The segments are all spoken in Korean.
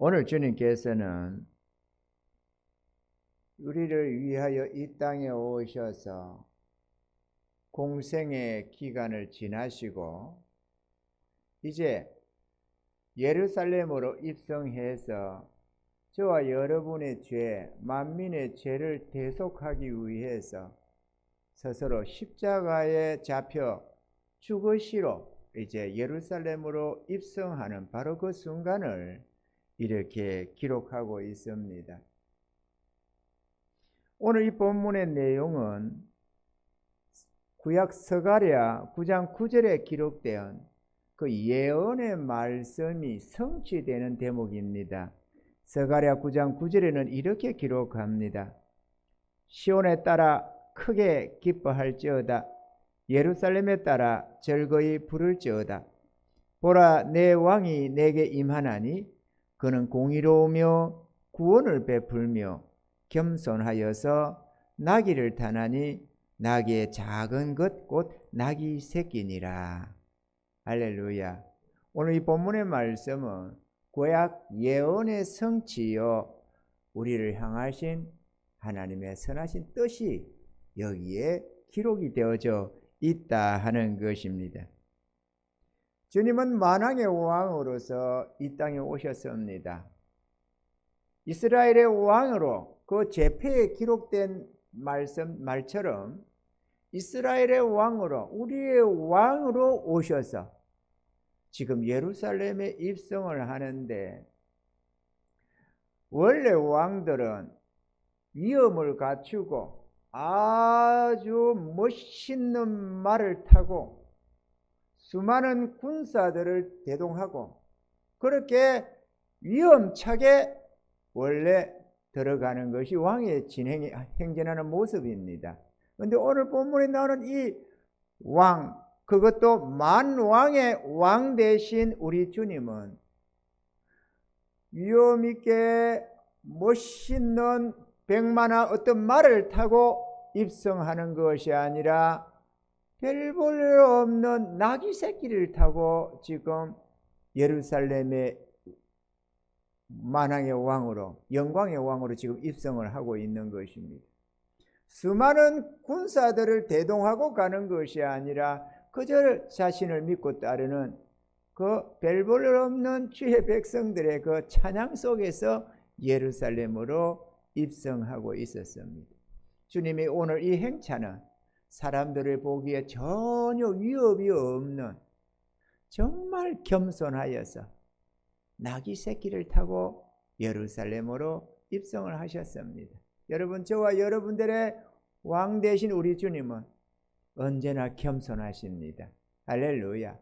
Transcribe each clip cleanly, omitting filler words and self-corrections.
오늘 주님께서는 우리를 위하여 이 땅에 오셔서 공생의 기간을 지나시고 이제 예루살렘으로 입성해서 저와 여러분의 죄, 만민의 죄를 대속하기 위해서 스스로 십자가에 잡혀 죽으시러 이제 예루살렘으로 입성하는 바로 그 순간을 이렇게 기록하고 있습니다. 오늘 이 본문의 내용은 구약 스가랴 9장 9절에 기록된 그 예언의 말씀이 성취되는 대목입니다. 스가랴 9장 9절에는 이렇게 기록합니다. 시온에 따라 크게 기뻐할지어다. 예루살렘에 따라 즐거이 부를지어다. 보라, 내 왕이 내게 임하나니 그는 공의로우며 구원을 베풀며 겸손하여서 나귀를 타나니 나귀의 작은 것 곧 나귀 새끼니라. 할렐루야. 오늘 이 본문의 말씀은 구약 예언의 성취요 우리를 향하신 하나님의 선하신 뜻이 여기에 기록이 되어져 있다 하는 것입니다. 주님은 만왕의 왕으로서 이 땅에 오셨습니다. 이스라엘의 왕으로 그 제패에 기록된 말처럼 이스라엘의 왕으로 우리의 왕으로 오셔서 지금 예루살렘에 입성을 하는데, 원래 왕들은 위엄을 갖추고 아주 멋있는 말을 타고 수많은 군사들을 대동하고 그렇게 위엄차게 원래 들어가는 것이 왕의 행진하는 모습입니다. 그런데 오늘 본문에 나오는 이 왕, 그것도 만왕의 왕 대신 우리 주님은 위엄있게 멋있는 백마나 어떤 말을 타고 입성하는 것이 아니라 별 볼 일 없는 나귀 새끼를 타고 지금 예루살렘의 만왕의 왕으로, 영광의 왕으로 지금 입성을 하고 있는 것입니다. 수많은 군사들을 대동하고 가는 것이 아니라 그저 자신을 믿고 따르는 그 별 볼 일 없는 주의 백성들의 그 찬양 속에서 예루살렘으로 입성하고 있었습니다. 주님이 오늘 이 행차는 사람들을 보기에 전혀 위협이 없는 정말 겸손하여서 나귀 새끼를 타고 예루살렘으로 입성을 하셨습니다. 여러분, 저와 여러분들의 왕 대신 우리 주님은 언제나 겸손하십니다. 할렐루야.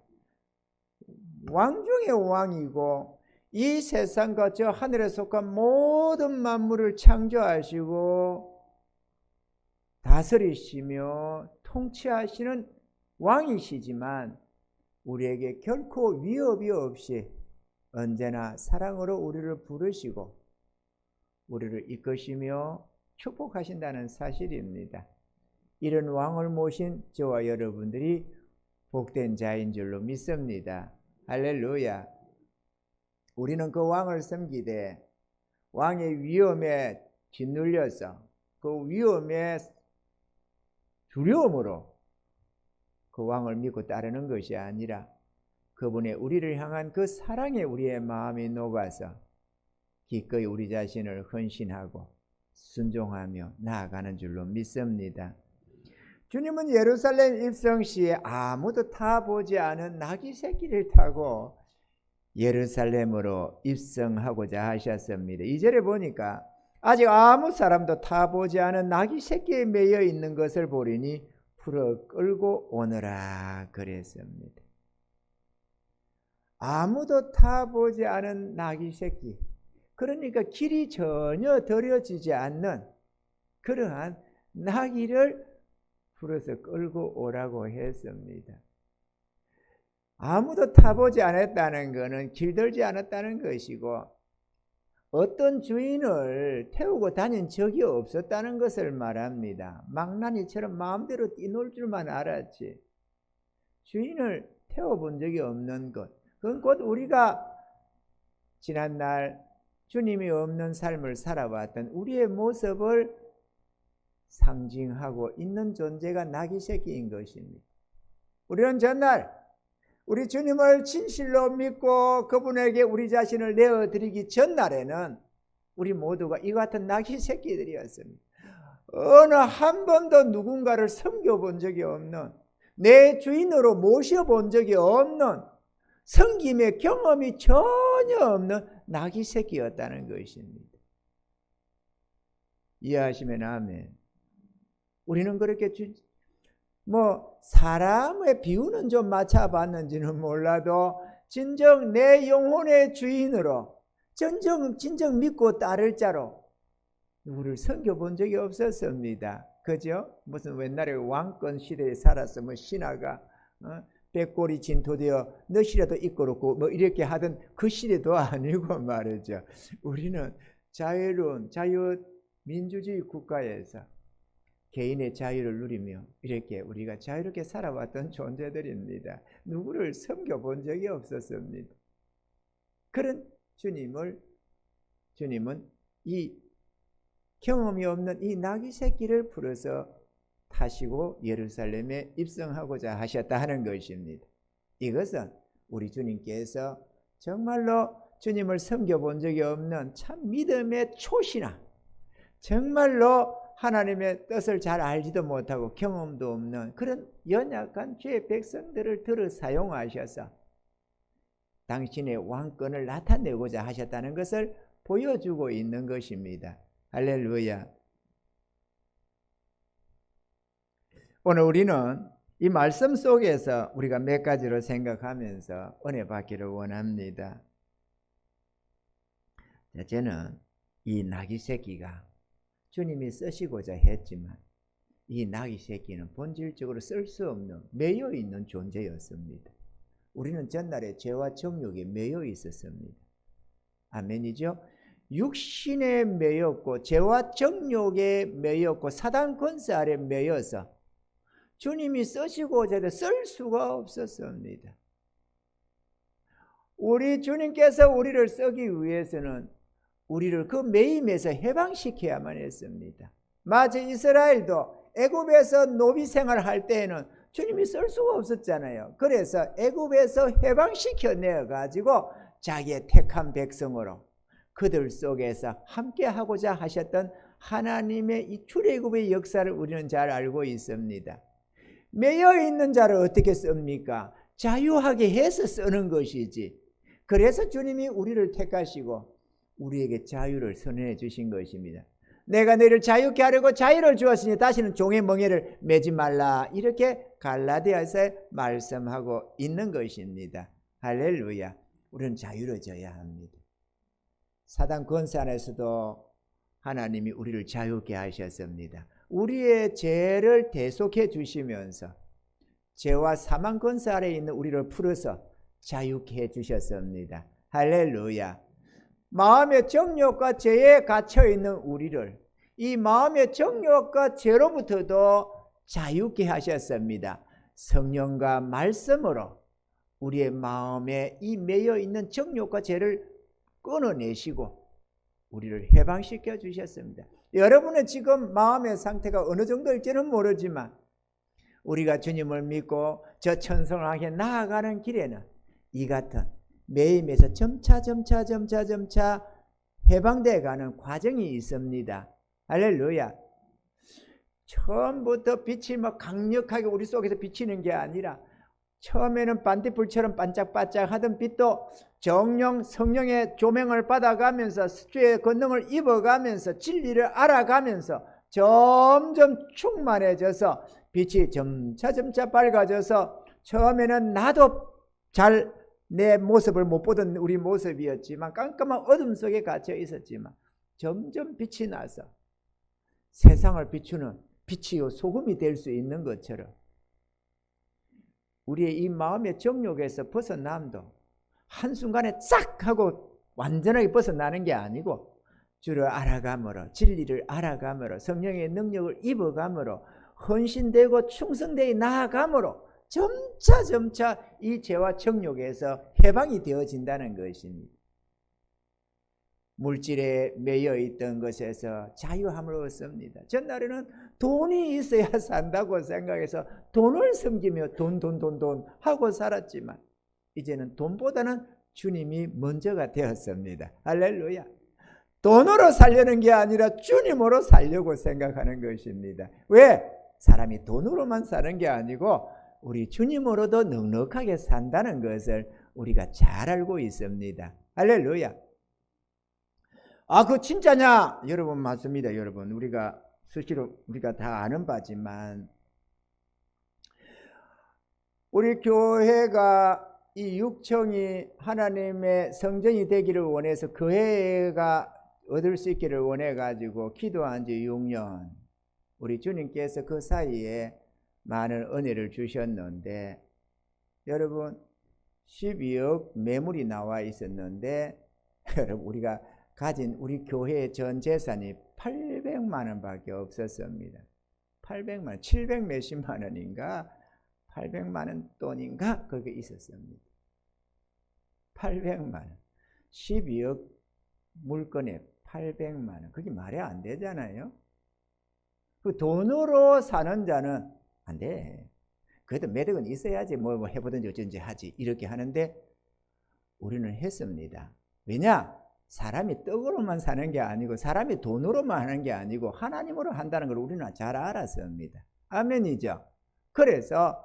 왕 중의 왕이고 이 세상과 저 하늘에 속한 모든 만물을 창조하시고 다스리시며 통치하시는 왕이시지만 우리에게 결코 위협이 없이 언제나 사랑으로 우리를 부르시고 우리를 이끄시며 축복하신다는 사실입니다. 이런 왕을 모신 저와 여러분들이 복된 자인 줄로 믿습니다. 할렐루야. 우리는 그 왕을 섬기되 왕의 위엄에 짓눌려서 그 위엄에 두려움으로 그 왕을 믿고 따르는 것이 아니라 그분의 우리를 향한 그 사랑에 우리의 마음이 녹아서 기꺼이 우리 자신을 헌신하고 순종하며 나아가는 줄로 믿습니다. 주님은 예루살렘 입성 시에 아무도 타보지 않은 나귀 새끼를 타고 예루살렘으로 입성하고자 하셨습니다. 2절에 보니까 아직 아무 사람도 타보지 않은 나귀 새끼에 매여 있는 것을 보리니 풀어 끌고 오너라 그랬습니다. 아무도 타보지 않은 나귀 새끼, 그러니까 길이 전혀 들여지지 않는 그러한 나귀를 풀어서 끌고 오라고 했습니다. 아무도 타보지 않았다는 것은 길들지 않았다는 것이고 어떤 주인을 태우고 다닌 적이 없었다는 것을 말합니다. 망나니처럼 마음대로 뛰놀 줄만 알았지 주인을 태워본 적이 없는 것, 그건 곧 우리가 지난날 주님이 없는 삶을 살아왔던 우리의 모습을 상징하고 있는 존재가 나귀 새끼인 것입니다. 우리는 전날 우리 주님을 진실로 믿고 그분에게 우리 자신을 내어드리기 전날에는 우리 모두가 이 같은 나귀 새끼들이었습니다. 어느 한 번도 누군가를 섬겨본 적이 없는, 내 주인으로 모셔본 적이 없는, 섬김의 경험이 전혀 없는 나귀 새끼였다는 것입니다. 이해하시면 아멘. 우리는 그렇게 사람의 비유는 좀 맞춰봤는지는 몰라도 진정 내 영혼의 주인으로 진정 믿고 따를 자로 누구를 섬겨본 적이 없었습니다. 그죠? 무슨 옛날에 왕권 시대에 살아서 신하가 백골이 진토되어 너시라도 이끌었고 이렇게 하던 그 시대도 아니고 말이죠. 우리는 자유로운 자유민주주의 국가에서 개인의 자유를 누리며 이렇게 우리가 자유롭게 살아왔던 존재들입니다. 누구를 섬겨본 적이 없었습니다. 그런 주님은 이 경험이 없는 이 나귀 새끼를 풀어서 타시고 예루살렘에 입성하고자 하셨다 하는 것입니다. 이것은 우리 주님께서 정말로 주님을 섬겨본 적이 없는 참 믿음의 초신하, 정말로 하나님의 뜻을 잘 알지도 못하고 경험도 없는 그런 연약한 죄의 백성들을 들어 사용하셔서 당신의 왕권을 나타내고자 하셨다는 것을 보여주고 있는 것입니다. 할렐루야. 오늘 우리는 이 말씀 속에서 우리가 몇 가지로 생각하면서 은혜 받기를 원합니다. 저는 이 나귀 새끼가 주님이 쓰시고자 했지만 이 나귀 새끼는 본질적으로 쓸 수 없는 매여 있는 존재였습니다. 우리는 전날에 죄와 정욕에 매여 있었습니다. 아멘이죠? 육신에 매였고 죄와 정욕에 매였고 사단 권세 아래 매여서 주님이 쓰시고자 해도 쓸 수가 없었습니다. 우리 주님께서 우리를 쓰기 위해서는 우리를 그 매임에서 해방시켜야만 했습니다. 마치 이스라엘도 애굽에서 노비 생활할 때에는 주님이 쓸 수가 없었잖아요. 그래서 애굽에서 해방시켜 내어가지고 자기의 택한 백성으로 그들 속에서 함께하고자 하셨던 하나님의 이 출애굽의 역사를 우리는 잘 알고 있습니다. 매여 있는 자를 어떻게 씁니까? 자유하게 해서 쓰는 것이지. 그래서 주님이 우리를 택하시고 우리에게 자유를 선언해 주신 것입니다. 내가 너희를 자유케 하려고 자유를 주었으니 다시는 종의 멍에를 매지 말라. 이렇게 갈라디아서에 말씀하고 있는 것입니다. 할렐루야. 우리는 자유로워져야 합니다. 사단 권세 안에서도 하나님이 우리를 자유케 하셨습니다. 우리의 죄를 대속해 주시면서 죄와 사망 권세 아래에 있는 우리를 풀어서 자유케 해 주셨습니다. 할렐루야. 마음의 정욕과 죄에 갇혀있는 우리를 이 마음의 정욕과 죄로부터도 자유케 하셨습니다. 성령과 말씀으로 우리의 마음에 이 매여있는 정욕과 죄를 끊어내시고 우리를 해방시켜 주셨습니다. 여러분의 지금 마음의 상태가 어느 정도일지는 모르지만 우리가 주님을 믿고 저 천성을 향해 나아가는 길에는 이 같은 매임에서 점차 해방되어 가는 과정이 있습니다. 할렐루야. 처음부터 빛이 강력하게 우리 속에서 비치는 게 아니라 처음에는 반딧불처럼 반짝반짝 하던 빛도 정령 성령의 조명을 받아가면서 주의 권능을 입어가면서 진리를 알아가면서 점점 충만해져서 빛이 점차 밝아져서 처음에는 나도 잘 내 모습을 못 보던 우리 모습이었지만 깜깜한 어둠 속에 갇혀 있었지만 점점 빛이 나서 세상을 비추는 빛이요 소금이 될 수 있는 것처럼 우리의 이 마음의 정욕에서 벗어남도 한순간에 싹 하고 완전하게 벗어나는 게 아니고 주를 알아감으로 진리를 알아감으로 성령의 능력을 입어감으로 헌신되고 충성되어 나아감으로 점차 이 죄와 정욕에서 해방이 되어진다는 것입니다. 물질에 매여 있던 것에서 자유함을 얻습니다. 전날에는 돈이 있어야 산다고 생각해서 돈을 섬기며 돈 하고 살았지만 이제는 돈보다는 주님이 먼저가 되었습니다. 할렐루야. 돈으로 살려는 게 아니라 주님으로 살려고 생각하는 것입니다. 왜? 사람이 돈으로만 사는 게 아니고 우리 주님으로도 넉넉하게 산다는 것을 우리가 잘 알고 있습니다. 할렐루야. 그 진짜냐? 여러분 맞습니다. 여러분 우리가 수시로 우리가 다 아는 바지만 우리 교회가 이 육청이 하나님의 성전이 되기를 원해서 교회가 얻을 수 있기를 원해 가지고 기도한 지 6년 우리 주님께서 그 사이에 많은 은혜를 주셨는데 여러분 12억 매물이 나와 있었는데 여러분 우리가 가진 우리 교회의 전 재산이 800만 원밖에 없었습니다. 800만 원, 700 몇십만 원인가 800만 원 돈인가 그게 있었습니다. 800만 원, 12억 물건에 800만 원, 그게 말이 안 되잖아요. 그 돈으로 사는 자는 안 돼. 그래도 매덕은 있어야지 뭐 해보든지 어쩐지 하지 이렇게 하는데 우리는 했습니다. 왜냐? 사람이 떡으로만 사는 게 아니고 사람이 돈으로만 하는 게 아니고 하나님으로 한다는 걸 우리는 잘 알았습니다. 아멘이죠. 그래서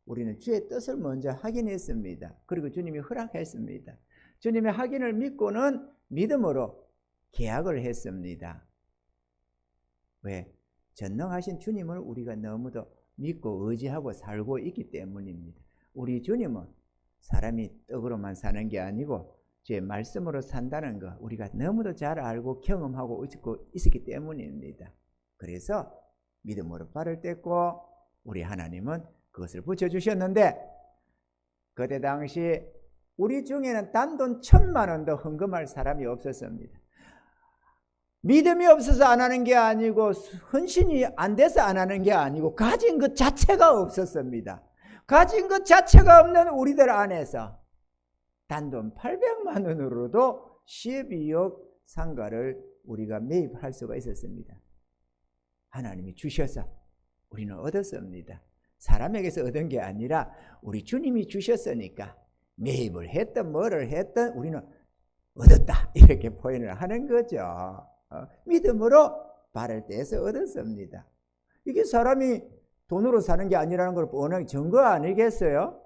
우리는 주의 뜻을 먼저 확인했습니다. 그리고 주님이 허락했습니다. 주님의 확인을 믿고는 믿음으로 계약을 했습니다. 왜? 전능하신 주님을 우리가 너무도 믿고 의지하고 살고 있기 때문입니다. 우리 주님은 사람이 떡으로만 사는 게 아니고 주의 말씀으로 산다는 거 우리가 너무도 잘 알고 경험하고 있었기 때문입니다. 그래서 믿음으로 발을 뗐고 우리 하나님은 그것을 붙여주셨는데 그때 당시 우리 중에는 단돈 1,000만 원도 헌금할 사람이 없었습니다. 믿음이 없어서 안 하는 게 아니고 헌신이 안 돼서 안 하는 게 아니고 가진 것 자체가 없었습니다. 가진 것 자체가 없는 우리들 안에서 단돈 800만 원으로도 12억 상가를 우리가 매입할 수가 있었습니다. 하나님이 주셔서 우리는 얻었습니다. 사람에게서 얻은 게 아니라 우리 주님이 주셨으니까 매입을 했든 뭐를 했든 우리는 얻었다 이렇게 표현을 하는 거죠. 믿음으로 발을 떼서 얻었습니다. 이게 사람이 돈으로 사는 게 아니라는 걸 뻔하게 증거 아니겠어요?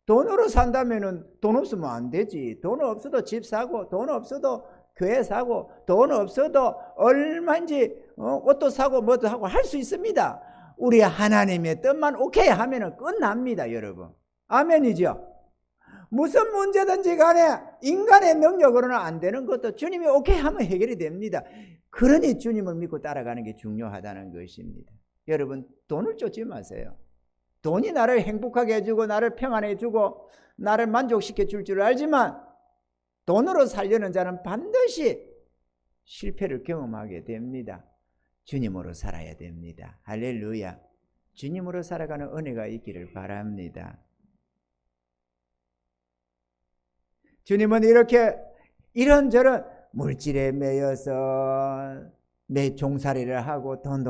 돈으로 산다면은 돈 없으면 안 되지. 돈 없어도 집 사고, 돈 없어도 교회 사고, 돈 없어도 얼마인지 옷도 사고 뭐도 하고 할 수 있습니다. 우리 하나님의 뜻만 오케이 하면은 끝납니다, 여러분. 아멘이죠? 무슨 문제든지 간에 인간의 능력으로는 안 되는 것도 주님이 오케이 하면 해결이 됩니다. 그러니 주님을 믿고 따라가는 게 중요하다는 것입니다. 여러분 돈을 쫓지 마세요. 돈이 나를 행복하게 해주고 나를 평안해 해주고 나를 만족시켜 줄 줄 알지만 돈으로 살려는 자는 반드시 실패를 경험하게 됩니다. 주님으로 살아야 됩니다. 할렐루야. 주님으로 살아가는 은혜가 있기를 바랍니다. 주님은 이렇게 이런저런 물질에 매여서 종살이를 하고 돈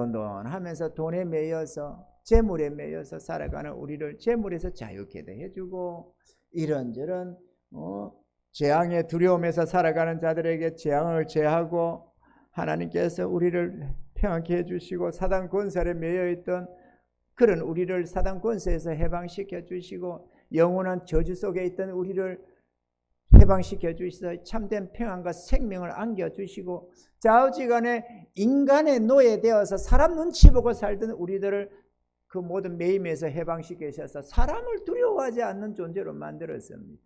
하면서 돈에 매여서 재물에 매여서 살아가는 우리를 재물에서 자유케 해주고 이런저런 재앙의 두려움에서 살아가는 자들에게 재앙을 제하고 하나님께서 우리를 평안케 해주시고 사단 권세에 매여있던 그런 우리를 사단 권세에서 해방시켜 주시고 영원한 저주 속에 있던 우리를 해방시켜 주시서 참된 평안과 생명을 안겨주시고 좌우지간에 인간의 노예되어서 사람 눈치 보고 살던 우리들을 그 모든 매임에서 해방시키셔서 사람을 두려워하지 않는 존재로 만들었습니다.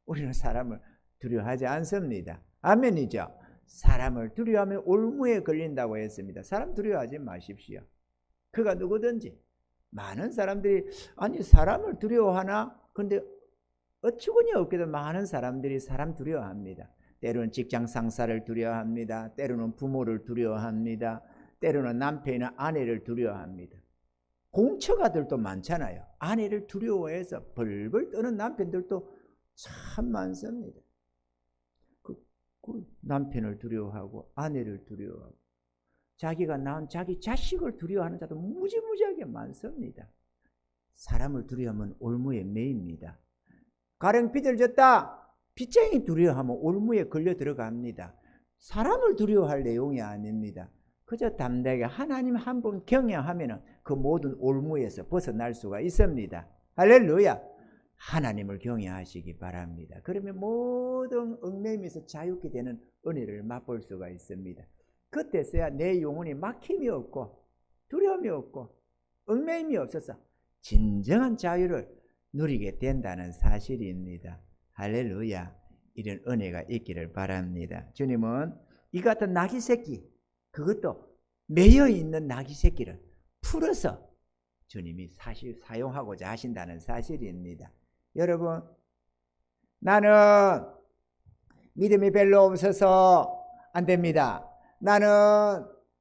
우리는 사람을 두려워하지 않습니다. 아멘이죠? 사람을 두려워하면 올무에 걸린다고 했습니다. 사람 두려워하지 마십시오. 그가 누구든지. 많은 사람들이 아니 사람을 두려워하나? 근데 어처구니 없게도 많은 사람들이 사람 두려워합니다. 때로는 직장 상사를 두려워합니다. 때로는 부모를 두려워합니다. 때로는 남편이나 아내를 두려워합니다. 공처가들도 많잖아요. 아내를 두려워해서 벌벌 떠는 남편들도 참 많습니다. 남편을 두려워하고 아내를 두려워하고 자기가 낳은 자기 자식을 두려워하는 자도 무지무지하게 많습니다. 사람을 두려워하면 올무에 매입니다. 가령 빚졌다. 빚쟁이 두려워하면 올무에 걸려 들어갑니다. 사람을 두려워할 내용이 아닙니다. 그저 담대하게 하나님 한 분 경외하면 그 모든 올무에서 벗어날 수가 있습니다. 할렐루야. 하나님을 경외하시기 바랍니다. 그러면 모든 얽매임에서 자유케 되는 은혜를 맛볼 수가 있습니다. 그때서야 내 영혼이 막힘이 없고 두려움이 없고 얽매임이 없어서 진정한 자유를 누리게 된다는 사실입니다. 할렐루야. 이런 은혜가 있기를 바랍니다. 주님은 이 같은 나귀 새끼, 그것도 매여 있는 나귀 새끼를 풀어서 주님이 사용하고자 하신다는 사실입니다. 여러분, 나는 믿음이 별로 없어서 안 됩니다. 나는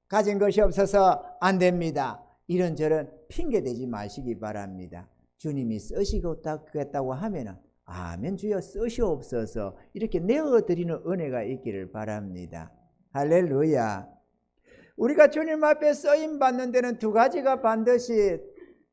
가진 것이 없어서 안 됩니다. 이런저런 핑계대지 마시기 바랍니다. 주님이 쓰시겠다고 하면은 아멘 주여 쓰시옵소서 이렇게 내어드리는 은혜가 있기를 바랍니다. 할렐루야. 우리가 주님 앞에 쓰임받는 데는 두 가지가 반드시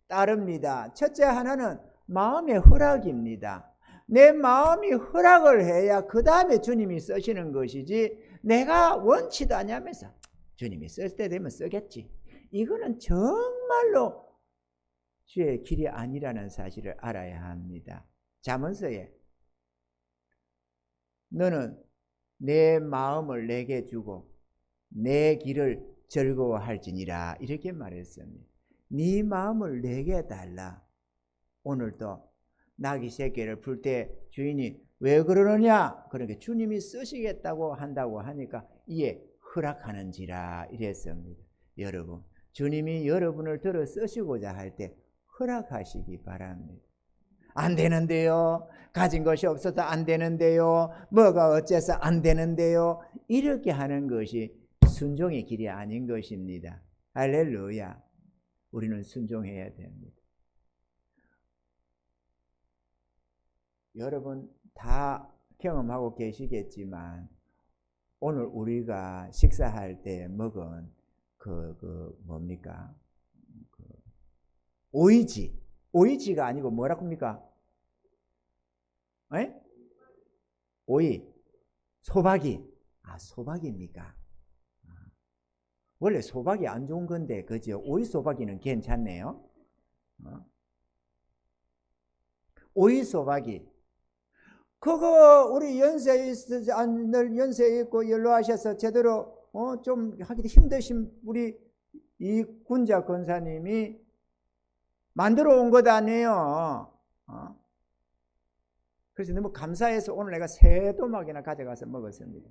따릅니다. 첫째 하나는 마음의 허락입니다. 내 마음이 허락을 해야 그 다음에 주님이 쓰시는 것이지 내가 원치도 않으면서 주님이 쓸 때 되면 쓰겠지. 이거는 정말로 주의 길이 아니라는 사실을 알아야 합니다. 잠언서에 너는 내 마음을 내게 주고 내 길을 즐거워할지니라 이렇게 말했습니다. 네 마음을 내게 달라. 오늘도 나귀 새끼를 풀 때 주인이 왜 그러느냐? 그러니까 주님이 쓰시겠다고 한다고 하니까 이에 허락하는지라 이랬습니다. 여러분, 주님이 여러분을 들어 쓰시고자 할 때 허락하시기 바랍니다. 안 되는데요. 가진 것이 없어서 안 되는데요. 뭐가 어째서 안 되는데요. 이렇게 하는 것이 순종의 길이 아닌 것입니다. 할렐루야. 우리는 순종해야 됩니다. 여러분 다 경험하고 계시겠지만 오늘 우리가 식사할 때 먹은 뭡니까? 오이지가 아니고 뭐라고 합니까? 에? 오이, 소박이. 소박입니까? 원래 소박이 안 좋은 건데, 그죠? 오이 소박이는 괜찮네요. 오이 소박이. 그거 우리 연세 있고 연로하셔서 제대로 좀 하기도 힘드신 우리 이 군자 권사님이 만들어 온 것 아니에요. 그래서 너무 감사해서 오늘 내가 3도막이나 가져가서 먹었습니다.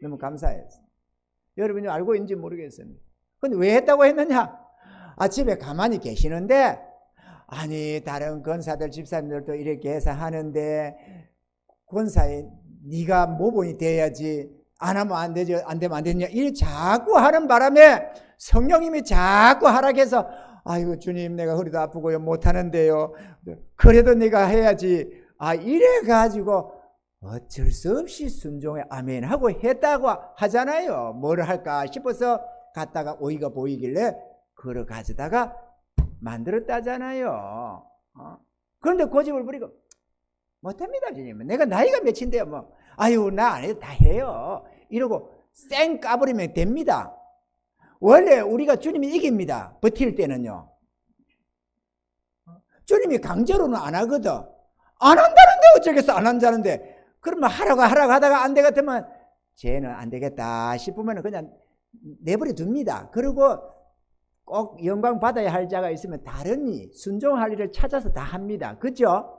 너무 감사해서. 여러분이 알고 있는지 모르겠습니다. 근데 왜 했다고 했느냐? 집에 가만히 계시는데 아니 다른 권사들 집사님들도 이렇게 해서 하는데 권사에 네가 모범이 돼야지 안 하면 안 되죠. 안 되면 안 되느냐 이렇게 자꾸 하는 바람에 성령님이 자꾸 하락해서 아이고 주님 내가 허리도 아프고요 못하는데요. 그래도 내가 해야지. 이래 가지고 어쩔 수 없이 순종해 아멘 하고 했다고 하잖아요. 뭘 할까 싶어서 갔다가 오이가 보이길래 그걸 가져다가 만들었다잖아요. 그런데 고집을 부리고 못합니다 주님. 내가 나이가 몇인데요 뭐. 아유 나 안 해도 다 해요. 이러고 쌩 까버리면 됩니다. 원래 우리가 주님이 이깁니다. 버틸 때는요. 주님이 강제로는 안 하거든. 안 한다는데 어쩌겠어. 안 한다는데. 그러면 하라고 하다가 안 되겠다면 쟤는 안 되겠다 싶으면 그냥 내버려 둡니다. 그리고 꼭 영광 받아야 할 자가 있으면 다른 일, 순종할 일을 찾아서 다 합니다. 그죠?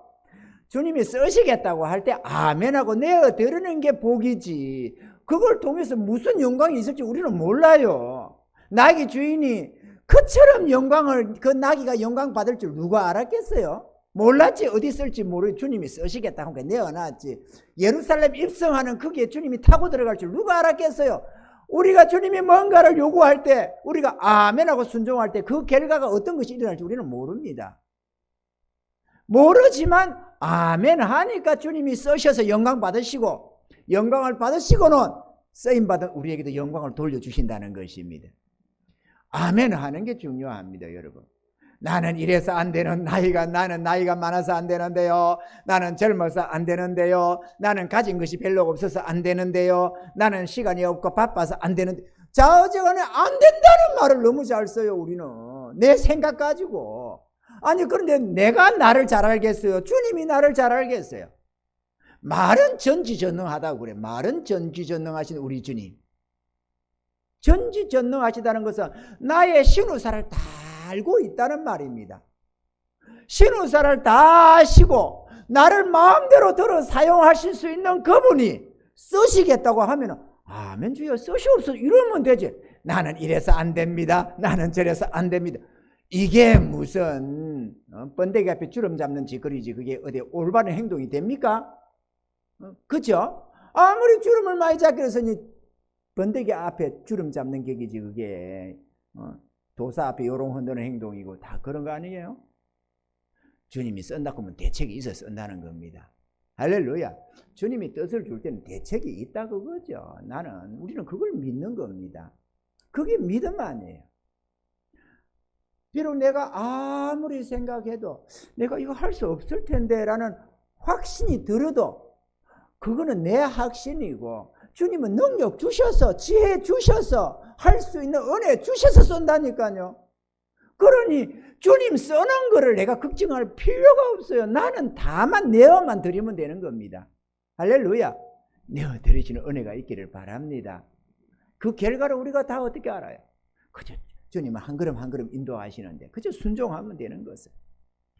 주님이 쓰시겠다고 할 때 아멘하고 내어드리는 게 복이지. 그걸 통해서 무슨 영광이 있을지 우리는 몰라요. 나귀 주인이 그처럼 그 나귀가 영광 받을 줄 누가 알았겠어요? 몰랐지. 어디 쓸지 모르고 주님이 쓰시겠다고 하니까 내어놨지. 예루살렘 입성하는 거기에 주님이 타고 들어갈 줄 누가 알았겠어요? 우리가 주님이 뭔가를 요구할 때 우리가 아멘하고 순종할 때 그 결과가 어떤 것이 일어날지 우리는 모릅니다. 모르지만 아멘 하니까 주님이 쓰셔서 영광 받으시고 영광을 받으시고는 쓰임받은 우리에게도 영광을 돌려주신다는 것입니다. 아멘 하는 게 중요합니다, 여러분. 나는 이래서 안 되는 나는 나이가 많아서 안 되는데요. 나는 젊어서 안 되는데요. 나는 가진 것이 별로 없어서 안 되는데요. 나는 시간이 없고 바빠서 안 되는데. 자어지간에 안 된다는 말을 너무 잘 써요, 우리는. 내 생각 가지고. 아니, 그런데 내가 나를 잘 알겠어요? 주님이 나를 잘 알겠어요? 말은 전지전능하다고 그래. 말은 전지전능하신 우리 주님. 전지전능하시다는 것은 나의 신우사를 다 알고 있다는 말입니다. 신우사를 다 아시고 나를 마음대로 들어 사용하실 수 있는 그분이 쓰시겠다고 하면 아멘 주여 쓰시옵소서 이러면 되지. 나는 이래서 안 됩니다. 나는 저래서 안 됩니다. 이게 무슨 번데기 앞에 주름 잡는 짓거리지. 그게 어디 올바른 행동이 됩니까? 그죠? 아무리 주름을 많이 잡기 위해서 번데기 앞에 주름 잡는 격이지. 그게 도사 앞에 요롱 흔드는 행동이고 다 그런 거 아니에요? 주님이 쓴다고 하면 대책이 있어서 쓴다는 겁니다. 할렐루야. 주님이 뜻을 줄 때는 대책이 있다 그거죠. 우리는 그걸 믿는 겁니다. 그게 믿음 아니에요. 비록 내가 아무리 생각해도 내가 이거 할 수 없을 텐데 라는 확신이 들어도 그거는 내 확신이고 주님은 능력 주셔서 지혜 주셔서 할 수 있는 은혜 주셔서 쓴다니까요. 그러니 주님 쓰는 거를 내가 걱정할 필요가 없어요. 나는 다만 내어만 드리면 되는 겁니다. 할렐루야. 내어 드리시는 은혜가 있기를 바랍니다. 그 결과를 우리가 다 어떻게 알아요? 그저 주님은 한 걸음 한 걸음 인도하시는데 그저 순종하면 되는 것을.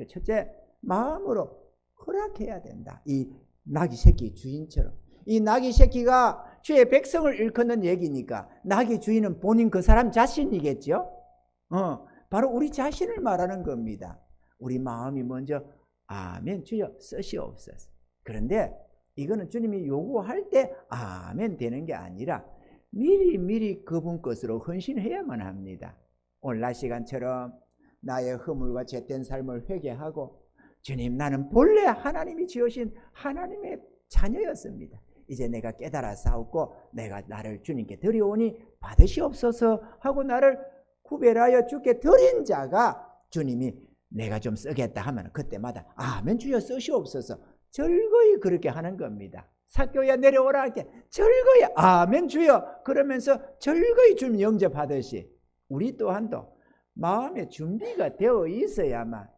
첫째, 마음으로 허락해야 된다. 이 나귀 새끼 주인처럼. 이 나귀 새끼가 주의 백성을 일컫는 얘기니까 나귀 주인은 본인 그 사람 자신이겠죠. 바로 우리 자신을 말하는 겁니다. 우리 마음이 먼저 아멘 주여 쓰시옵소서. 그런데 이거는 주님이 요구할 때 아멘 되는 게 아니라 미리 그분 것으로 헌신해야만 합니다. 오늘 낮 시간처럼 나의 허물과 죄된 삶을 회개하고 주님 나는 본래 하나님이 지으신 하나님의 자녀였습니다. 이제 내가 깨달아 싸웠고 내가 나를 주님께 드려오니 받으시옵소서 하고 나를 구별하여 주께 드린 자가 주님이 내가 좀 쓰겠다 하면 그때마다 아멘 주여 쓰시옵소서 절거히 그렇게 하는 겁니다. 삭개오야 내려오라 할 때 절거히 아멘 주여 그러면서 절거히 주님 영접하듯이 우리 또한도 마음의 준비가 되어 있어야만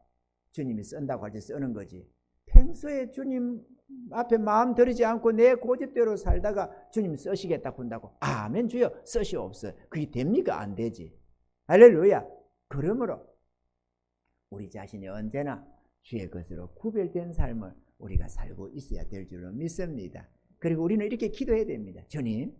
주님이 쓴다고 할 때 쓰는 거지. 평소에 주님 앞에 마음 들이지 않고 내 고집대로 살다가 주님 쓰시겠다고 한다고 아멘 주여 쓰시옵소서 그게 됩니까? 안 되지. 할렐루야. 그러므로 우리 자신이 언제나 주의 것으로 구별된 삶을 우리가 살고 있어야 될 줄로 믿습니다. 그리고 우리는 이렇게 기도해야 됩니다. 주님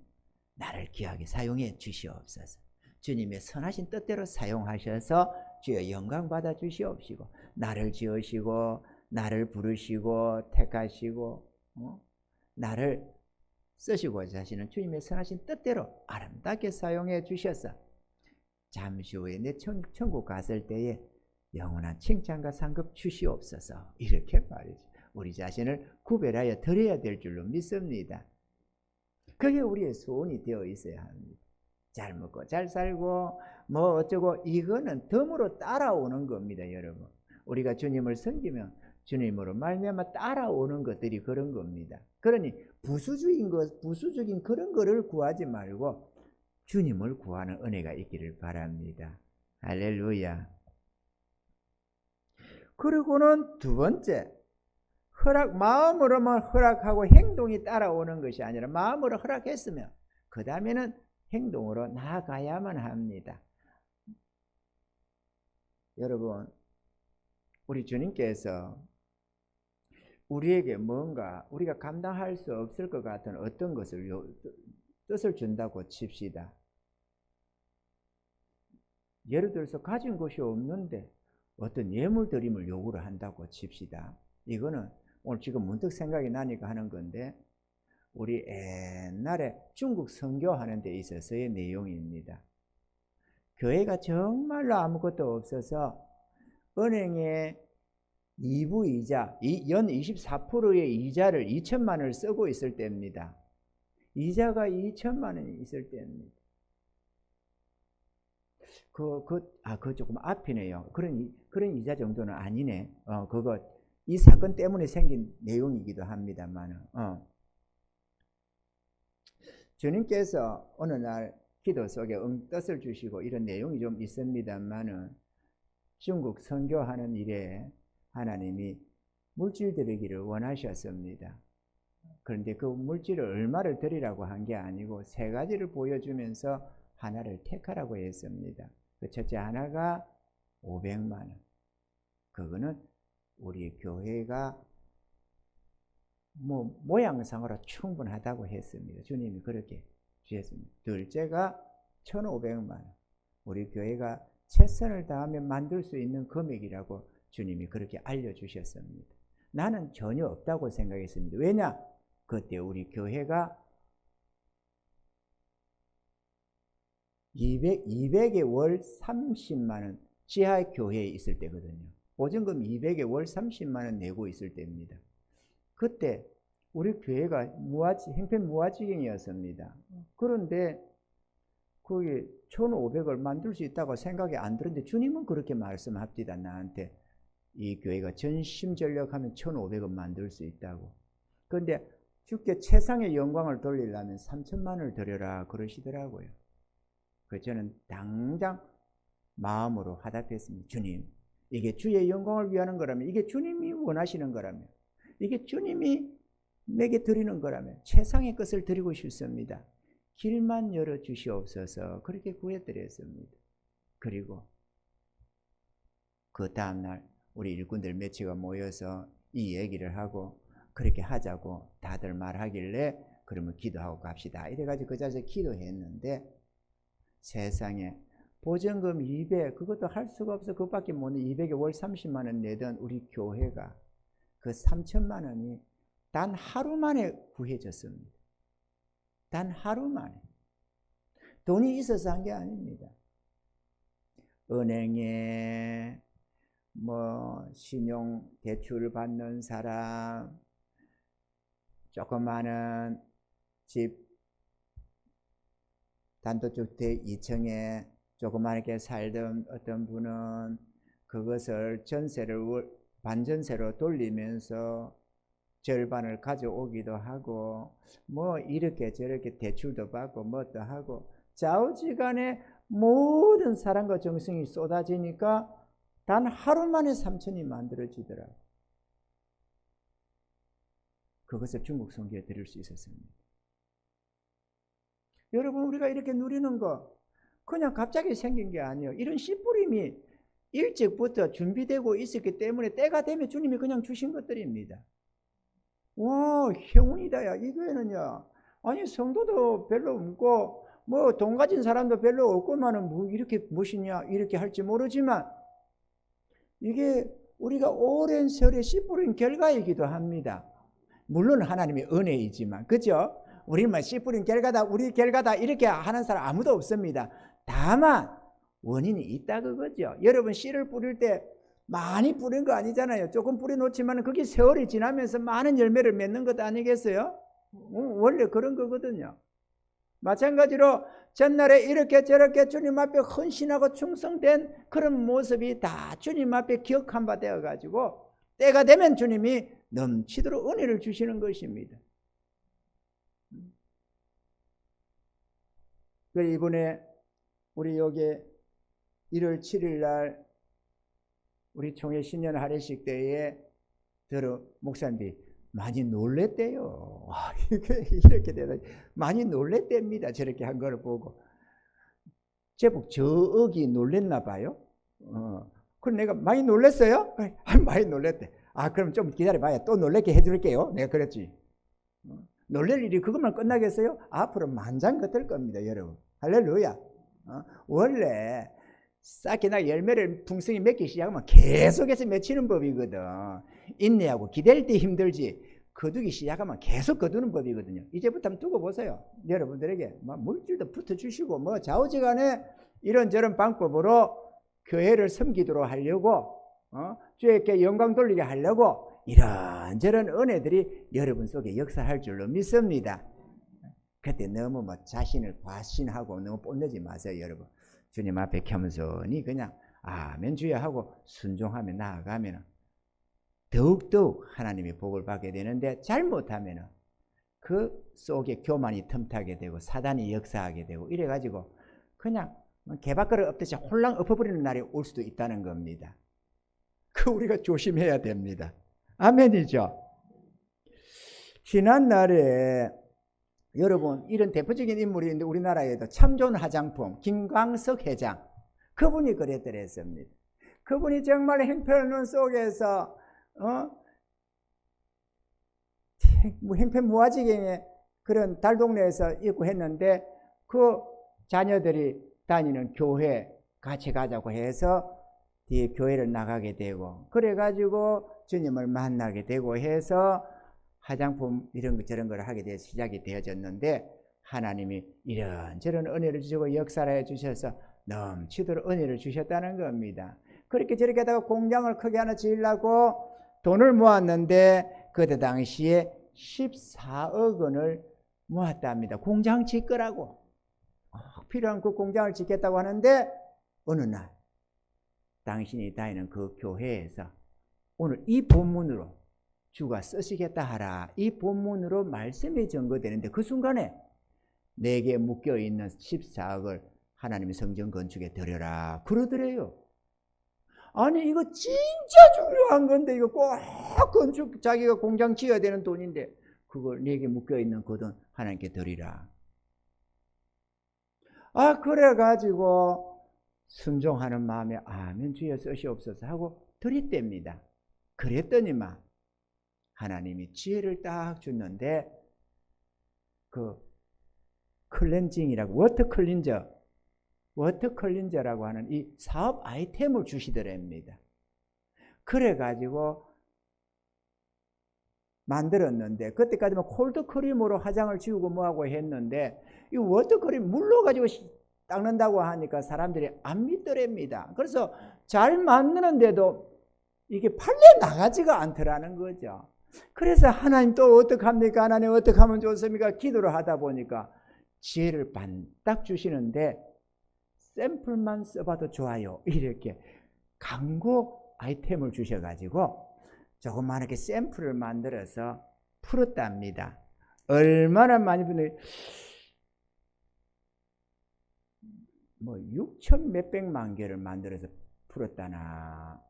나를 귀하게 사용해 주시옵소서. 주님의 선하신 뜻대로 사용하셔서 주의 영광 받아 주시옵시고 나를 지으시고 나를 부르시고 택하시고 나를 쓰시고자 하시는 주님의 선하신 뜻대로 아름답게 사용해 주셔서 잠시 후에 내 천국 갔을 때에 영원한 칭찬과 상급 주시옵소서 이렇게 말이죠. 우리 자신을 구별하여 드려야 될 줄로 믿습니다. 그게 우리의 소원이 되어 있어야 합니다. 잘 먹고 잘 살고 뭐 어쩌고 이거는 덤으로 따라오는 겁니다. 여러분 우리가 주님을 섬기면 주님으로 말미암아 따라오는 것들이 그런 겁니다. 그러니 부수적인 그런 거를 구하지 말고 주님을 구하는 은혜가 있기를 바랍니다. 할렐루야. 그리고는 두 번째 마음으로만 허락하고 행동이 따라오는 것이 아니라 마음으로 허락했으면 그 다음에는 행동으로 나아가야만 합니다. 여러분 우리 주님께서 우리에게 뭔가 우리가 감당할 수 없을 것 같은 어떤 것을 뜻을 준다고 칩시다. 예를 들어서 가진 것이 없는데 어떤 예물 드림을 요구를 한다고 칩시다. 이거는 오늘 지금 문득 생각이 나니까 하는 건데 우리 옛날에 중국 선교하는 데 있어서의 내용입니다. 교회가 정말로 아무것도 없어서 은행에 2부 이자, 연 24%의 이자를 2천만 원을 쓰고 있을 때입니다. 이자가 2천만 원이 있을 때입니다. 그거 조금 앞이네요. 그런 이자 정도는 아니네. 이 사건 때문에 생긴 내용이기도 합니다만, 주님께서 어느 날 기도 속에 뜻을 주시고 이런 내용이 좀 있습니다만은, 중국 선교하는 일에 하나님이 물질 드리기를 원하셨습니다. 그런데 그 물질을 얼마를 드리라고 한 게 아니고 3가지를 보여주면서 하나를 택하라고 했습니다. 그 첫째 하나가 500만 원. 그거는 우리 교회가 모양상으로 충분하다고 했습니다. 주님이 그렇게 주셨습니다. 둘째가 1,500만 원. 우리 교회가 최선을 다하면 만들 수 있는 금액이라고 주님이 그렇게 알려주셨습니다. 나는 전혀 없다고 생각했습니다. 왜냐? 그때 우리 교회가 200에 월 30만 원 지하 교회에 있을 때거든요. 보증금 200에 월 30만 원 내고 있을 때입니다. 그때 우리 교회가 형편 무아지경이었습니다. 그런데 그게 1,500을 만들 수 있다고 생각이 안 들었는데 주님은 그렇게 말씀합니다. 나한테 이 교회가 전심전력하면 1,500은 만들 수 있다고. 그런데 주께 최상의 영광을 돌리려면 3천만 원을 드려라 그러시더라고요. 그래서 저는 당장 마음으로 화답했습니다. 주님, 이게 주의 영광을 위하는 거라면, 이게 주님이 원하시는 거라면, 이게 주님이 내게 드리는 거라면 최상의 것을 드리고 싶습니다. 길만 열어주시옵소서. 그렇게 구해드렸습니다. 그리고 그 다음날 우리 일꾼들 몇치가 모여서 이 얘기를 하고 그렇게 하자고 다들 말하길래 그러면 기도하고 갑시다. 이래가지고 그 자리에서 기도했는데 세상에 보증금 200, 그것도 할 수가 없어. 그것밖에 못해. 200에 월 30만 원 내던 우리 교회가 그 3천만 원이 단 하루 만에 구해졌습니다. 단 하루 만에. 돈이 있어서 한 게 아닙니다. 은행에 신용 대출을 받는 사람, 조그마한 집 단독주택 2층에 조그맣게 살던 어떤 분은 그것을 반전세로 돌리면서 절반을 가져오기도 하고 이렇게 저렇게 대출도 받고 뭣도 하고 좌우지간에 모든 사랑과 정성이 쏟아지니까 단 하루 만에 3천이 만들어지더라고요. 그것을 중국 선교에 드릴 수 있었습니다. 여러분, 우리가 이렇게 누리는 거 그냥 갑자기 생긴 게 아니에요. 이런 씨뿌림이 일찍부터 준비되고 있었기 때문에 때가 되면 주님이 그냥 주신 것들입니다. 와, 행운이다. 야, 이 교회는요, 아니 성도도 별로 없고 돈 가진 사람도 별로 없고만은 이렇게 무엇이냐 이렇게 할지 모르지만 이게 우리가 오랜 세월의 씨뿌린 결과이기도 합니다. 물론 하나님의 은혜이지만, 그죠? 우리만 씨 뿌린 결과다, 우리 결과다 이렇게 하는 사람 아무도 없습니다. 다만 원인이 있다 그거죠. 여러분 씨를 뿌릴 때 많이 뿌린 거 아니잖아요. 조금 뿌려놓지만 그게 세월이 지나면서 많은 열매를 맺는 것 아니겠어요? 원래 그런 거거든요. 마찬가지로 전날에 이렇게 저렇게 주님 앞에 헌신하고 충성된 그런 모습이 다 주님 앞에 기억한 바 되어가지고 때가 되면 주님이 넘치도록 은혜를 주시는 것입니다. 이번에 우리 여기 1월 7일 날 우리 총회 신년 할례식 때에 목사님들이 많이 놀랬대요. 이렇게 되다 많이 놀랬답니다. 저렇게 한 걸 보고 제법 저기 놀랬나 봐요. 그럼 내가 많이 놀랬어요? 많이 놀랬대. 그럼 좀 기다려봐요. 또 놀랬게 해줄게요. 내가 그랬지. 놀랄 일이 그것만 끝나겠어요? 앞으로 만장같을 겁니다, 여러분. 할렐루야. 원래 싹이나 열매를 풍성히 맺기 시작하면 계속해서 맺히는 법이거든. 인내하고 기다릴 때 힘들지 거두기 시작하면 계속 거두는 법이거든요. 이제부터 한번 두고 보세요. 여러분들에게 물질도 붙어주시고 좌우지간에 이런저런 방법으로 교회를 섬기도록 하려고 주에게 영광 돌리게 하려고 이런저런 은혜들이 여러분 속에 역사할 줄로 믿습니다. 그때 너무 뭐 자신을 과신하고 너무 뽐내지 마세요, 여러분. 주님 앞에 겸손히 그냥 아멘 주여 하고 순종하며 나아가면 더욱더욱 하나님의 복을 받게 되는데, 잘못하면 그 속에 교만이 틈타게 되고 사단이 역사하게 되고 이래가지고 그냥 개밥그릇 엎듯이 홀랑 엎어버리는 날이 올 수도 있다는 겁니다. 그 우리가 조심해야 됩니다. 아멘이죠. 지난날에 여러분 이런 대표적인 인물이 있는데, 우리나라에도 참 좋은 화장품 김광석 회장, 그분이 그랬더랬습니다. 그분이 정말 행편론 속에서 행편무화지경에 그런 달동네에서 있고 했는데, 그 자녀들이 다니는 교회 같이 가자고 해서 뒤에 교회를 나가게 되고, 그래가지고 주님을 만나게 되고 해서 화장품 이런 거 저런 걸 하게 돼서 시작이 되어졌는데, 하나님이 이런저런 은혜를 주시고 역사를 해주셔서 넘치도록 은혜를 주셨다는 겁니다. 그렇게 저렇게 하다가 공장을 크게 하나 지으려고 돈을 모았는데, 그때 당시에 14억 원을 모았답니다. 공장 짓거라고. 필요한 그 공장을 짓겠다고 하는데, 어느 날 당신이 다니는 그 교회에서 오늘 이 본문으로 주가 쓰시겠다 하라, 이 본문으로 말씀이 전거되는데, 그 순간에 내게 묶여있는 14억을 하나님의 성전 건축에 드려라 그러더래요. 아니 이거 진짜 중요한 건데, 이거 꼭 건축 자기가 공장 지어야 되는 돈인데 그걸 내게 묶여있는 그 돈 하나님께 드리라. 그래가지고 순종하는 마음에 아멘 주여 쓰시옵소서 하고 드렸답니다. 그랬더니만 하나님이 지혜를 딱 줬는데, 그 클렌징이라고 워터 클린저라고 하는 이 사업 아이템을 주시더랍니다. 그래가지고 만들었는데, 그때까지만 콜드크림으로 화장을 지우고 뭐하고 했는데, 이 워터크림 물로 가지고 닦는다고 하니까 사람들이 안 믿더랍니다. 그래서 잘 만드는데도 이게 팔려 나가지가 않더라는 거죠. 그래서 하나님 또 어떡합니까? 하나님 어떻게 하면 좋습니까? 기도를 하다 보니까 지혜를 반딱 주시는데, 샘플만 써봐도 좋아요 이렇게 광고 아이템을 주셔가지고 조그마하게 샘플을 만들어서 풀었답니다. 얼마나 많이 분들이 6천 몇백만 개를 만들어서 풀었다나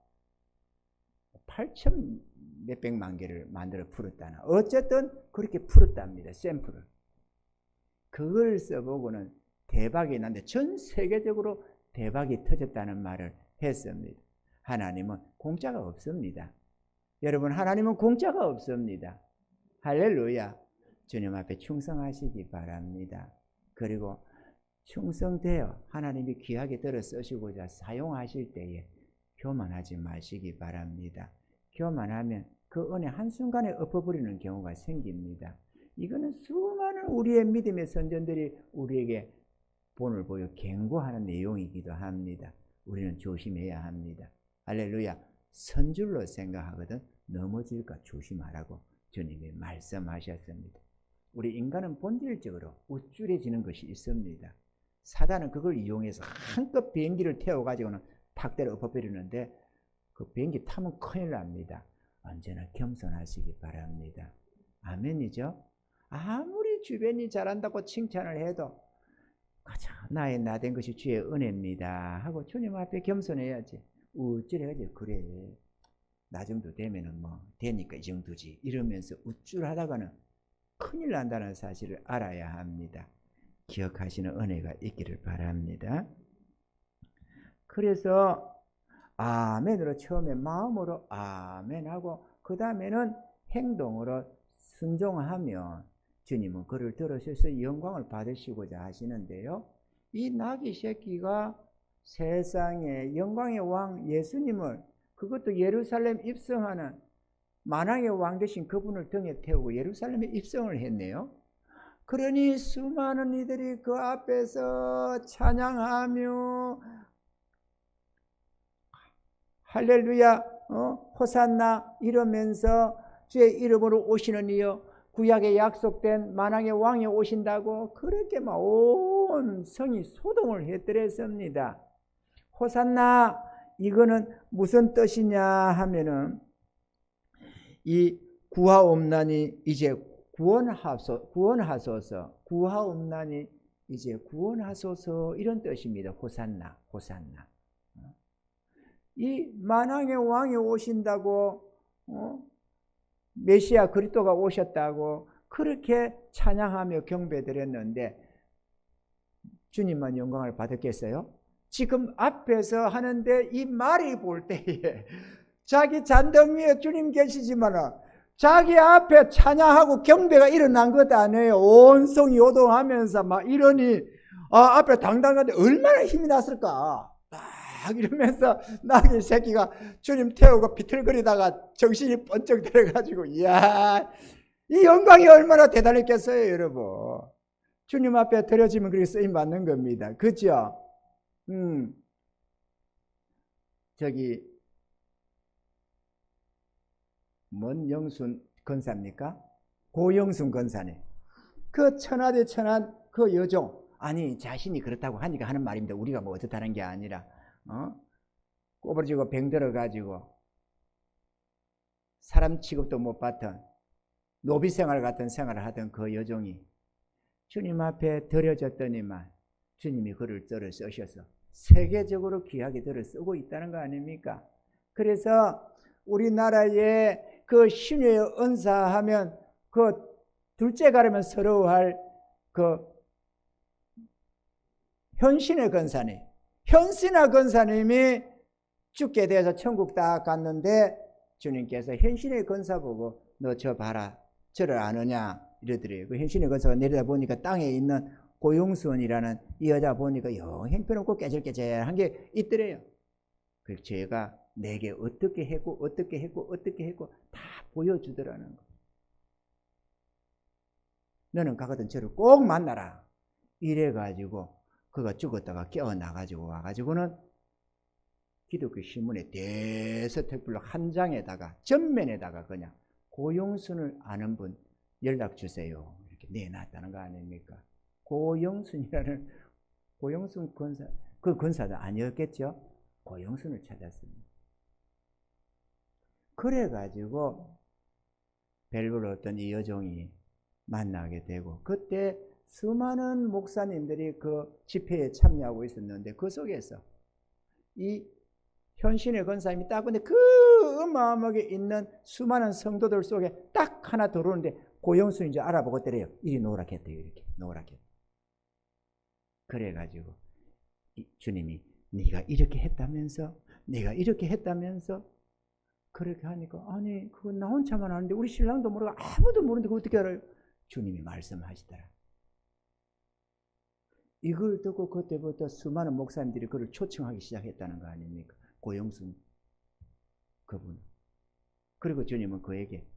8천 몇백만 개를 만들어 풀었다나, 어쨌든 그렇게 풀었답니다. 샘플을. 그걸 써보고는 대박이 났는데 전 세계적으로 대박이 터졌다는 말을 했습니다. 하나님은 공짜가 없습니다. 여러분, 하나님은 공짜가 없습니다. 할렐루야. 주님 앞에 충성하시기 바랍니다. 그리고 충성되어 하나님이 귀하게 들어 쓰시고자 사용하실 때에 교만하지 마시기 바랍니다. 교만하면 그 은혜 한순간에 엎어버리는 경우가 생깁니다. 이거는 수많은 우리의 믿음의 선전들이 우리에게 본을 보여 경고하는 내용이기도 합니다. 우리는 조심해야 합니다. 할렐루야. 선줄로 생각하거든 넘어질까 조심하라고 주님이 말씀하셨습니다. 우리 인간은 본질적으로 우쭐해지는 것이 있습니다. 사단은 그걸 이용해서 한껏 비행기를 태워가지고는 탁 때려 엎어버리는데, 그 비행기 타면 큰일 납니다. 언제나 겸손하시기 바랍니다. 아멘이죠? 아무리 주변이 잘한다고 칭찬을 해도 나의 나된 것이 주의 은혜입니다 하고 주님 앞에 겸손해야지. 우쭐해가지고 그래 나 정도 되면은 뭐 되니까 이 정도지 이러면서 우쭐하다가는 큰일 난다는 사실을 알아야 합니다. 기억하시는 은혜가 있기를 바랍니다. 그래서 아멘으로 처음에 마음으로 아멘하고 그 다음에는 행동으로 순종하면 주님은 그를 들으셔서 영광을 받으시고자 하시는데요. 이 나귀 새끼가 세상의 영광의 왕 예수님을, 그것도 예루살렘 입성하는 만왕의 왕 되신 그분을 등에 태우고 예루살렘에 입성을 했네요. 그러니 수많은 이들이 그 앞에서 찬양하며 할렐루야 호산나 이러면서 주의 이름으로 오시는 이여 구약에 약속된 만왕의 왕이 오신다고 그렇게 막 온 성이 소동을 했더랬습니다. 호산나, 이거는 무슨 뜻이냐 하면은 이 구하옵나니 이제 구원하소서, 구하옵나니 이제 구원하소서, 이런 뜻입니다. 호산나, 호산나. 이 만왕의 왕이 오신다고, 메시아 그리스도가 오셨다고 그렇게 찬양하며 경배드렸는데 주님만 영광을 받았겠어요? 지금 앞에서 하는데 이 말이 볼 때에 자기 잔등 위에 주님 계시지만 자기 앞에 찬양하고 경배가 일어난 것 아니에요. 온 성이 요동하면서 막 이러니 앞에 당당한데 얼마나 힘이 났을까. 막 이러면서 나귀 새끼가 주님 태우고 비틀거리다가 정신이 번쩍 들어가지고, 이야, 이 영광이 얼마나 대단했겠어요, 여러분. 주님 앞에 드려지면 그렇게 쓰임 받는 겁니다. 그죠? 저기 뭔 영순 권사입니까? 고영순 권사네. 그 천하대 천한 그 여종, 아니 자신이 그렇다고 하니까 하는 말입니다. 우리가 뭐 어떻다는 게 아니라 꼬부러지고 병들어가지고 사람 취급도 못 받던 노비 생활 같은 생활을 하던 그 여종이 주님 앞에 드려졌더니만 주님이 그를 들어 쓰셔서 세계적으로 귀하게 들어 쓰고 있다는 거 아닙니까? 그래서 우리나라에 그 신유의 은사하면 그 둘째 가려면 서러워할 그 현신의 권사님, 현신의 권사님이 죽게 돼서 천국 딱 갔는데 주님께서 현신의 권사 보고 너 저 봐라, 저를 아느냐 이러더래요. 그 현신의 권사가 내려다 보니까 땅에 있는 고용수원이라는 이 여자 보니까 영 형편없고 깨질깨질한 게 있더래요. 그 제가 내게 어떻게 했고 어떻게 했고 어떻게 했고 다 보여주더라는 거. 너는 가거든 저를 꼭 만나라. 이래가지고 그가 죽었다가 깨어나가지고 와가지고는 기독교 신문에 대서특필로 한 장에다가 전면에다가 그냥 고용순을 아는 분 연락 주세요 이렇게 내놨다는 거 아닙니까? 고영순이라는 고영순 권사, 그 권사도 아니었겠죠? 고영순을 찾았습니다. 그래가지고 벨브를 어떤 이 여종이 만나게 되고 그때 수많은 목사님들이 그 집회에 참여하고 있었는데 그 속에서 이 현신의 권사님이 딱 근데 그 어마어마하게 있는 수많은 성도들 속에 딱 하나 들어오는데 고영순인 줄 알아보고 때려요. 이리 노랗겠대요. 이렇게 노랗게. 그래가지고 주님이 네가 이렇게 했다면서, 내가 이렇게 했다면서, 그렇게 하니까 아니 그건 나 혼자만 아는데 우리 신랑도 모르고 아무도 모르는데 그거 어떻게 알아요? 주님이 말씀하시더라. 이걸 듣고 그때부터 수많은 목사님들이 그를 초청하기 시작했다는 거 아닙니까? 고영순 그분. 그리고 주님은 그에게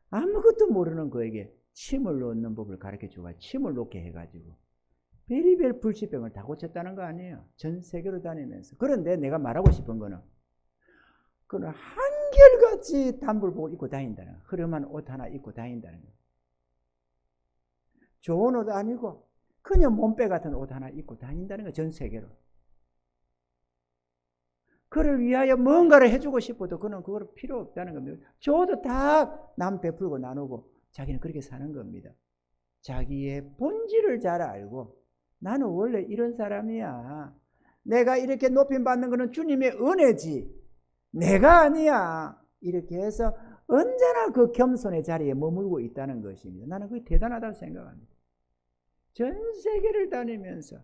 아무것도 모르는 그에게 침을 놓는 법을 가르쳐주고 침을 놓게 해가지고 별의별 불치병을 다 고쳤다는 거 아니에요. 전 세계로 다니면서. 그런데 내가 말하고 싶은 거는 그는 한결같이 단불복을 입고 다닌다는 거예요. 흐름한 옷 하나 입고 다닌다는 거예요. 좋은 옷 아니고 그냥 몸빼 같은 옷 하나 입고 다닌다는 거예요. 전 세계로. 그를 위하여 뭔가를 해주고 싶어도 그는 그걸 필요 없다는 겁니다. 줘도 다 남 베풀고 나누고 자기는 그렇게 사는 겁니다. 자기의 본질을 잘 알고 나는 원래 이런 사람이야. 내가 이렇게 높임받는 것은 주님의 은혜지 내가 아니야. 이렇게 해서 언제나 그 겸손의 자리에 머물고 있다는 것입니다. 나는 그게 대단하다고 생각합니다. 전 세계를 다니면서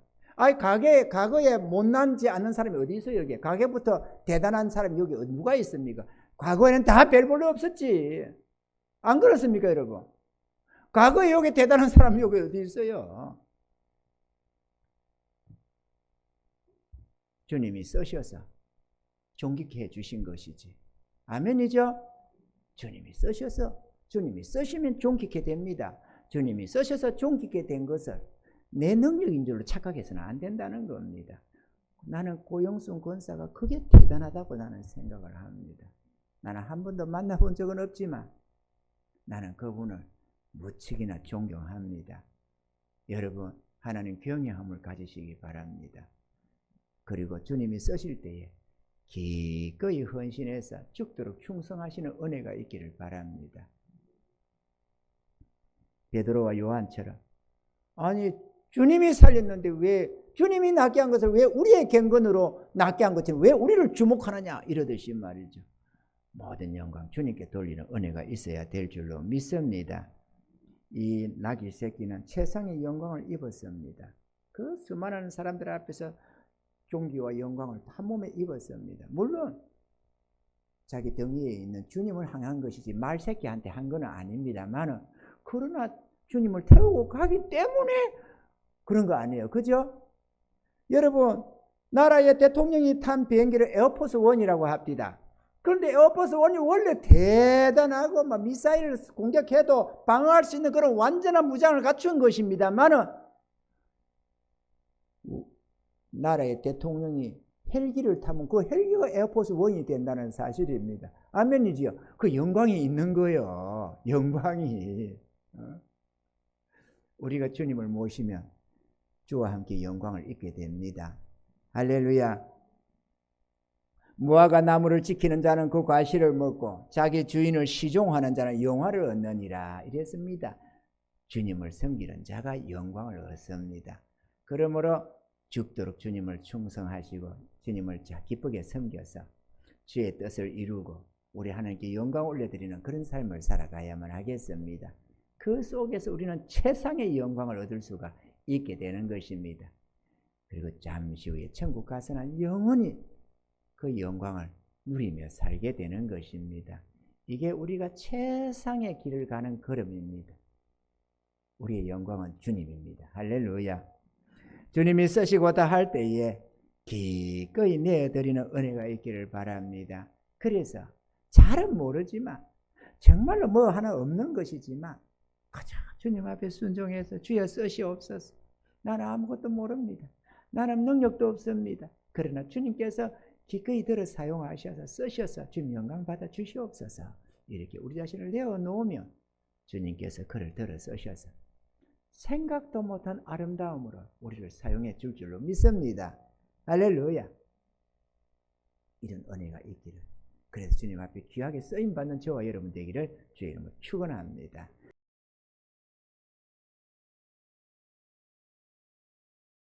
과거에 못난지 않는 사람이 어디 있어요? 여기 과거부터 대단한 사람이 여기 누가 있습니까? 과거에는 다 별 볼로 없었지. 안 그렇습니까 여러분? 과거에 여기 대단한 사람이 여기 어디 있어요? 주님이 쓰셔서 존귀케 해주신 것이지. 아멘이죠? 주님이 쓰셔서, 주님이 쓰시면 존귀케 됩니다. 주님이 쓰셔서 존귀케 된 것을 내 능력인 줄로 착각해서는 안 된다는 겁니다. 나는 고영순 권사가 그게 대단하다고 나는 생각을 합니다. 나는 한 번도 만나본 적은 없지만 나는 그분을 무척이나 존경합니다. 여러분, 하나님 경외함을 가지시기 바랍니다. 그리고 주님이 쓰실 때에 기꺼이 헌신해서 죽도록 충성하시는 은혜가 있기를 바랍니다. 베드로와 요한처럼, 아니 주님이 살렸는데 왜 주님이 낫게 한 것을 왜 우리의 경건으로 낫게 한 것처럼 왜 우리를 주목하느냐 이러듯이 말이죠. 모든 영광 주님께 돌리는 은혜가 있어야 될 줄로 믿습니다. 이 나귀 새끼는 최상의 영광을 입었습니다. 그 수많은 사람들 앞에서 존귀와 영광을 한 몸에 입었습니다. 물론 자기 등 위에 있는 주님을 향한 것이지 말새끼한테 한 건 아닙니다만, 그러나 주님을 태우고 가기 때문에 그런 거 아니에요. 그죠? 여러분, 나라의 대통령이 탄 비행기를 에어포스 1이라고 합니다. 그런데 에어포스 1이 원래 대단하고 막 미사일을 공격해도 방어할 수 있는 그런 완전한 무장을 갖춘 것입니다만은, 나라의 대통령이 헬기를 타면 그 헬기가 에어포스 1이 된다는 사실입니다. 아멘이지요? 그 영광이 있는 거예요. 영광이. 우리가 주님을 모시면 주와 함께 영광을 입게 됩니다. 할렐루야. 무화과 나무를 지키는 자는 그 과실을 먹고 자기 주인을 시종하는 자는 영화를 얻느니라 이랬습니다. 주님을 섬기는 자가 영광을 얻습니다. 그러므로 죽도록 주님을 충성하시고 주님을 기쁘게 섬겨서 주의 뜻을 이루고 우리 하나님께 영광 올려드리는 그런 삶을 살아가야만 하겠습니다. 그 속에서 우리는 최상의 영광을 얻을 수가 있게 되는 것입니다. 그리고 잠시 후에 천국 가서는 영원히 그 영광을 누리며 살게 되는 것입니다. 이게 우리가 최상의 길을 가는 걸음입니다. 우리의 영광은 주님입니다. 할렐루야. 주님이 쓰시고자 할 때에 기꺼이 내어드리는 은혜가 있기를 바랍니다. 그래서 잘은 모르지만 정말로 뭐 하나 없는 것이지만 가자 주님 앞에 순종해서 주여 쓰시옵소서. 나는 아무것도 모릅니다. 나는 능력도 없습니다. 그러나 주님께서 기꺼이 들어 사용하셔서 쓰셔서 주님 영광 받아 주시옵소서. 이렇게 우리 자신을 내어놓으면 주님께서 그를 들어 쓰셔서 생각도 못한 아름다움으로 우리를 사용해 줄 줄로 믿습니다. 할렐루야. 이런 은혜가 있기를, 그래서 주님 앞에 귀하게 쓰임받는 저와 여러분 되기를 주의 이름으로 축원합니다.